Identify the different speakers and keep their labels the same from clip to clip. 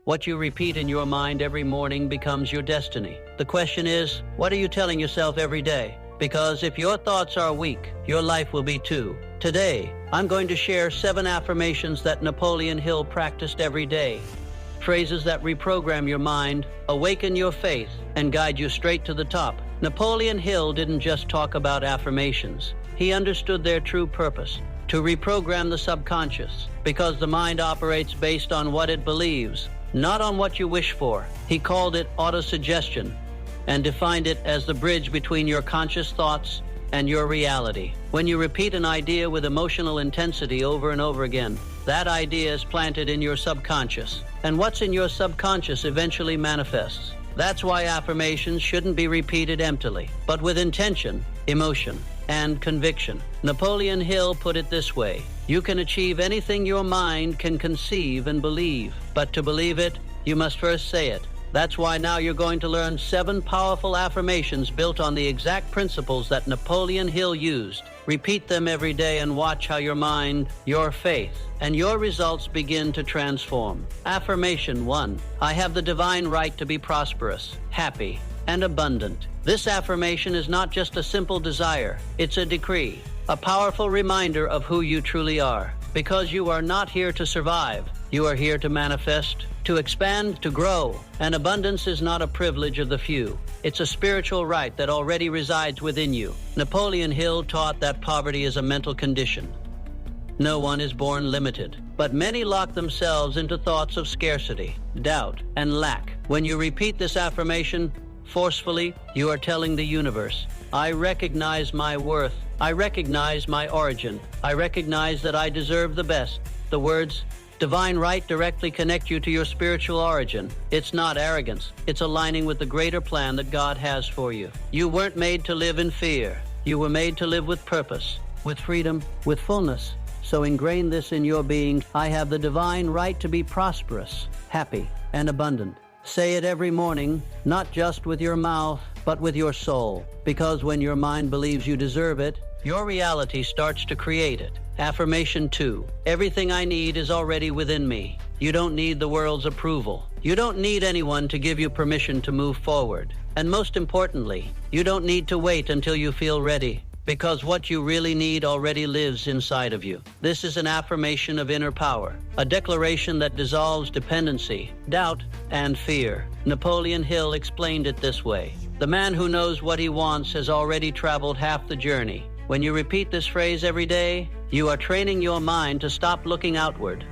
Speaker 1: What you repeat in your mind every morning becomes your destiny. The question is, what are you telling yourself every day? Because if your thoughts are weak, your life will be too. Today, I'm going to share 7 affirmations that Napoleon Hill practiced every day. Phrases that reprogram your mind, awaken your faith, and guide you straight to the top. Napoleon Hill didn't just talk about affirmations. He understood their true purpose, to reprogram the subconscious, because the mind operates based on what it believes, not on what you wish for. He called it autosuggestion and defined it as the bridge between your conscious thoughts and your reality. When you repeat an idea with emotional intensity over and over again, that idea is planted in your subconscious, and what's in your subconscious eventually manifests. That's why affirmations shouldn't be repeated emptily, but with intention, emotion, and conviction. Napoleon Hill put it this way: you can achieve anything your mind can conceive and believe, but to believe it, you must first say it. That's why now you're going to learn 7 powerful affirmations built on the exact principles that Napoleon Hill used. Repeat them every day and watch how your mind, your faith, and your results begin to transform. Affirmation 1. I have the divine right to be prosperous, happy, and abundant. This affirmation is not just a simple desire, it's a decree, a powerful reminder of who you truly are. Because you are not here to survive, you are here to manifest, to expand, to grow. And abundance is not a privilege of the few. It's a spiritual right that already resides within you. Napoleon Hill taught that poverty is a mental condition. No one is born limited, but many lock themselves into thoughts of scarcity, doubt, and lack. When you repeat this affirmation forcefully, you are telling the universe, I recognize my worth. I recognize my origin. I recognize that I deserve the best. The words divine right directly connect you to your spiritual origin. It's not arrogance. It's aligning with the greater plan that God has for you. You weren't made to live in fear. You were made to live with purpose, with freedom, with fullness. So ingrain this in your being. I have the divine right to be prosperous, happy, and abundant. Say it every morning, not just with your mouth, but with your soul. Because when your mind believes you deserve it, your reality starts to create it. Affirmation 2. Everything I need is already within me. You don't need the world's approval. You don't need anyone to give you permission to move forward. And most importantly, you don't need to wait until you feel ready, because what you really need already lives inside of you. This is an affirmation of inner power, a declaration that dissolves dependency, doubt, and fear. Napoleon Hill explained it this way: the man who knows what he wants has already traveled half the journey. When you repeat this phrase every day, you are training your mind to stop looking outward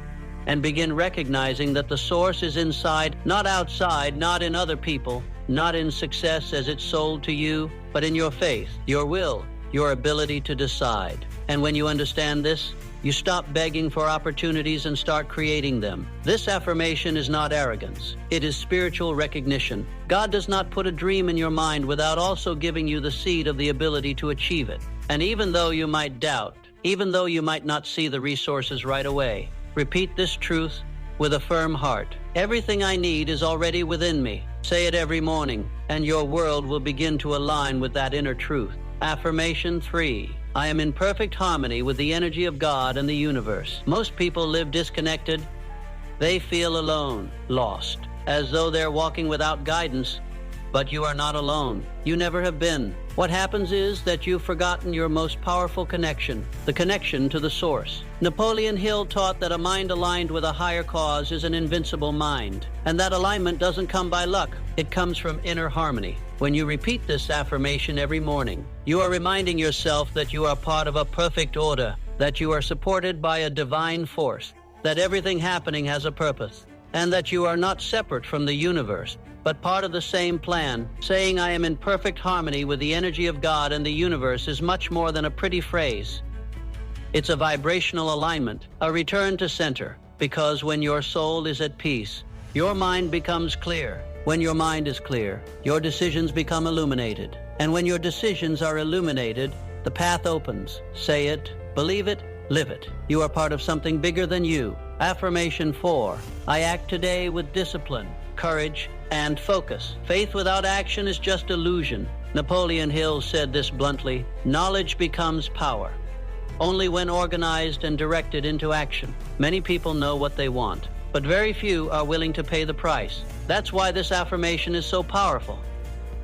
Speaker 1: and begin recognizing that the source is inside, not outside, not in other people, not in success as it's sold to you, but in your faith, your will, your ability to decide. And when you understand this, you stop begging for opportunities and start creating them. This affirmation is not arrogance. It is spiritual recognition. God does not put a dream in your mind without also giving you the seed of the ability to achieve it. And even though you might doubt, even though you might not see the resources right away, repeat this truth with a firm heart. Everything I need is already within me. Say it every morning, and your world will begin to align with that inner truth. Affirmation 3. I am in perfect harmony with the energy of God and the universe. Most people live disconnected. They feel alone, lost, as though they're walking without guidance. But you are not alone. You never have been. What happens is that you've forgotten your most powerful connection, the connection to the source. Napoleon Hill taught that a mind aligned with a higher cause is an invincible mind, and that alignment doesn't come by luck. It comes from inner harmony. When you repeat this affirmation every morning, you are reminding yourself that you are part of a perfect order, that you are supported by a divine force, that everything happening has a purpose, and that you are not separate from the universe, but part of the same plan. Saying I am in perfect harmony with the energy of God and the universe is much more than a pretty phrase. It's a vibrational alignment, a return to center, because when your soul is at peace, your mind becomes clear. When your mind is clear, your decisions become illuminated. And when your decisions are illuminated, the path opens. Say it, believe it, live it. You are part of something bigger than you. Affirmation 4. I act today with discipline, courage, and focus. Faith without action is just illusion. Napoleon Hill said this bluntly: knowledge becomes power only when organized and directed into action. Many people know what they want, but very few are willing to pay the price. That's why this affirmation is so powerful.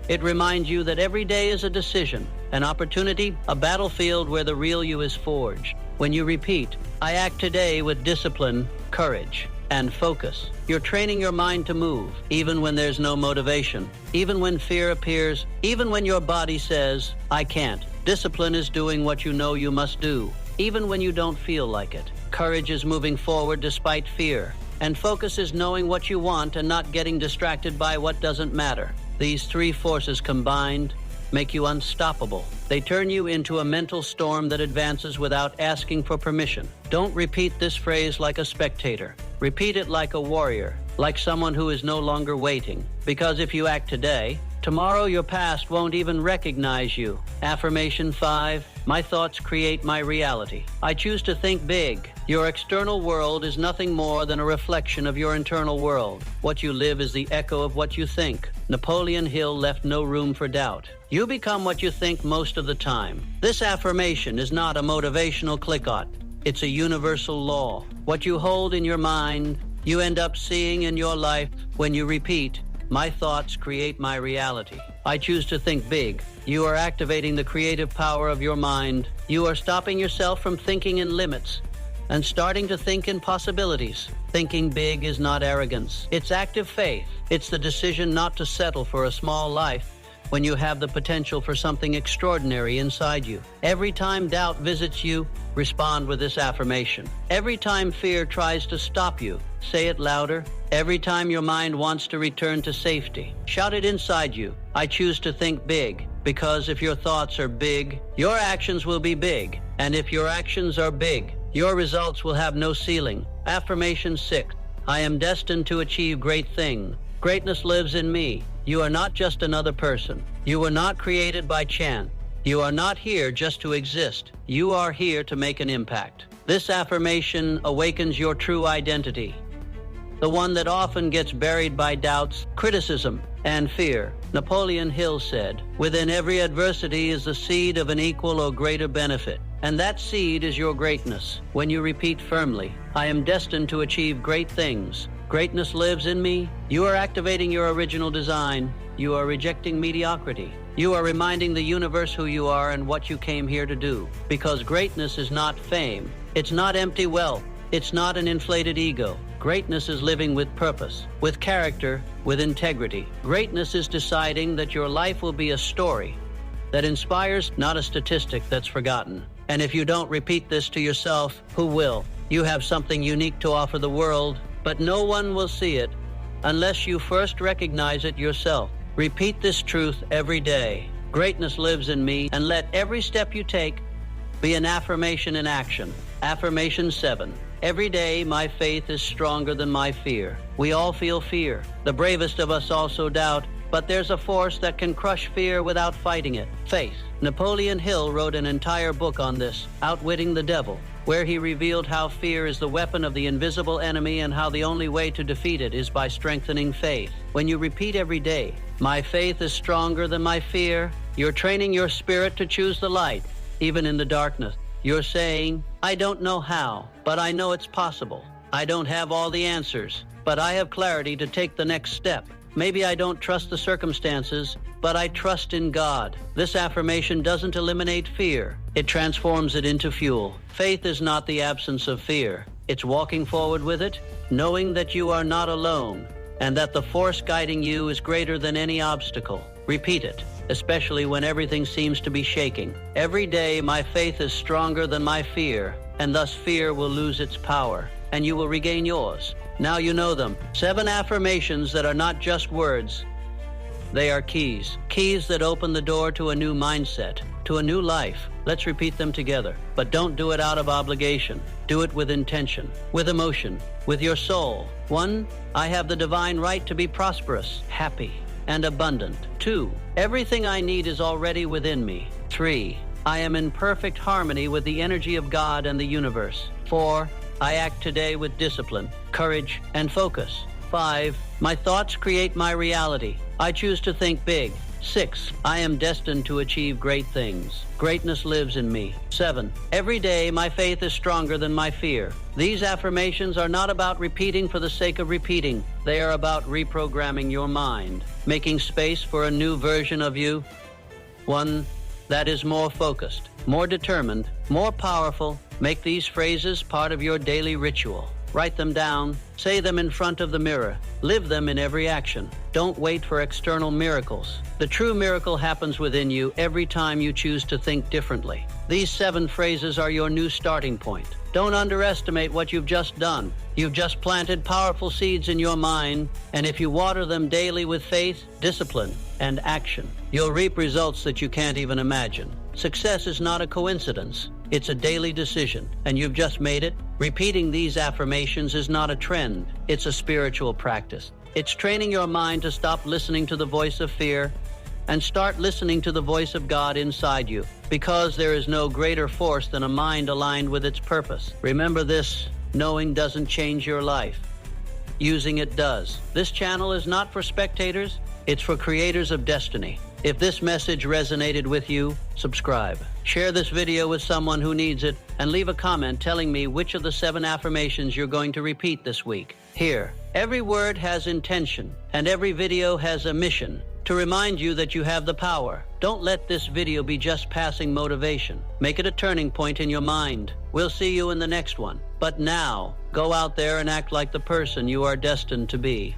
Speaker 1: It reminds you that every day is a decision, an opportunity, a battlefield where the real you is forged. When you repeat, I act today with discipline, courage, and focus, you're training your mind to move, even when there's no motivation, even when fear appears, even when your body says, I can't. Discipline is doing what you know you must do, even when you don't feel like it. Courage is moving forward despite fear, and focus is knowing what you want and not getting distracted by what doesn't matter. These three forces combined make you unstoppable. They turn you into a mental storm that advances without asking for permission. Don't repeat this phrase like a spectator. Repeat it like a warrior, like someone who is no longer waiting. Because if you act today, tomorrow your past won't even recognize you. Affirmation 5, my thoughts create my reality. I choose to think big. Your external world is nothing more than a reflection of your internal world. What you live is the echo of what you think. Napoleon Hill left no room for doubt. You become what you think most of the time. This affirmation is not a motivational click-on. It's a universal law. What you hold in your mind, you end up seeing in your life. When you repeat, my thoughts create my reality. I choose to think big. You are activating the creative power of your mind. You are stopping yourself from thinking in limits and starting to think in possibilities. Thinking big is not arrogance. It's active faith. It's the decision not to settle for a small life when you have the potential for something extraordinary inside you. Every time doubt visits you, respond with this affirmation. Every time fear tries to stop you, say it louder. Every time your mind wants to return to safety, shout it inside you. I choose to think big, because if your thoughts are big, your actions will be big. And if your actions are big, your results will have no ceiling. Affirmation 6, I am destined to achieve great things. Greatness lives in me. You are not just another person. You were not created by chance. You are not here just to exist. You are here to make an impact. This affirmation awakens your true identity, the one that often gets buried by doubts, criticism, and fear. Napoleon Hill said, within every adversity is the seed of an equal or greater benefit, and that seed is your greatness. When you repeat firmly, I am destined to achieve great things. Greatness lives in me. You are activating your original design. You are rejecting mediocrity. You are reminding the universe who you are and what you came here to do. Because greatness is not fame. It's not empty wealth. It's not an inflated ego. Greatness is living with purpose, with character, with integrity. Greatness is deciding that your life will be a story that inspires, not a statistic that's forgotten. And if you don't repeat this to yourself, who will? You have something unique to offer the world, but no one will see it unless you first recognize it yourself. Repeat this truth every day. Greatness lives in me, and let every step you take be an affirmation in action. Affirmation 7. Every day, my faith is stronger than my fear. We all feel fear. The bravest of us also doubt, but there's a force that can crush fear without fighting it. Faith. Napoleon Hill wrote an entire book on this, Outwitting the Devil, where he revealed how fear is the weapon of the invisible enemy and how the only way to defeat it is by strengthening faith. When you repeat every day, my faith is stronger than my fear, you're training your spirit to choose the light, even in the darkness. You're saying, I don't know how, but I know it's possible. I don't have all the answers, but I have clarity to take the next step. Maybe I don't trust the circumstances, but I trust in God. This affirmation doesn't eliminate fear. It transforms it into fuel. Faith is not the absence of fear. It's walking forward with it, knowing that you are not alone, and that the force guiding you is greater than any obstacle. Repeat it, especially when everything seems to be shaking. Every day, my faith is stronger than my fear, and thus fear will lose its power, and you will regain yours. Now you know them. 7 affirmations that are not just words. They are keys. Keys that open the door to a new mindset, to a new life. Let's repeat them together. But don't do it out of obligation. Do it with intention, with emotion, with your soul. 1, I have the divine right to be prosperous, happy, and abundant. 2, everything I need is already within me. 3, I am in perfect harmony with the energy of God and the universe. 4, I act today with discipline, courage, and focus. 5, my thoughts create my reality. I choose to think big. 6. I am destined to achieve great things. Greatness lives in me. 7. Every day my faith is stronger than my fear. These affirmations are not about repeating for the sake of repeating. They are about reprogramming your mind, making space for a new version of you. One that is more focused, more determined, more powerful. Make these phrases part of your daily ritual. Write them down, say them in front of the mirror, live them in every action. Don't wait for external miracles. The true miracle happens within you every time you choose to think differently. These 7 phrases are your new starting point. Don't underestimate what you've just done. You've just planted powerful seeds in your mind, and if you water them daily with faith, discipline, and action, you'll reap results that you can't even imagine. Success is not a coincidence. It's a daily decision, and you've just made it. Repeating these affirmations is not a trend. It's a spiritual practice. It's training your mind to stop listening to the voice of fear and start listening to the voice of God inside you, because there is no greater force than a mind aligned with its purpose. Remember this, knowing doesn't change your life. Using it does. This channel is not for spectators, it's for creators of destiny. If this message resonated with you, subscribe. Share this video with someone who needs it, and leave a comment telling me which of the 7 affirmations you're going to repeat this week. Here, every word has intention, and every video has a mission to remind you that you have the power. Don't let this video be just passing motivation. Make it a turning point in your mind. We'll see you in the next one. But now, go out there and act like the person you are destined to be.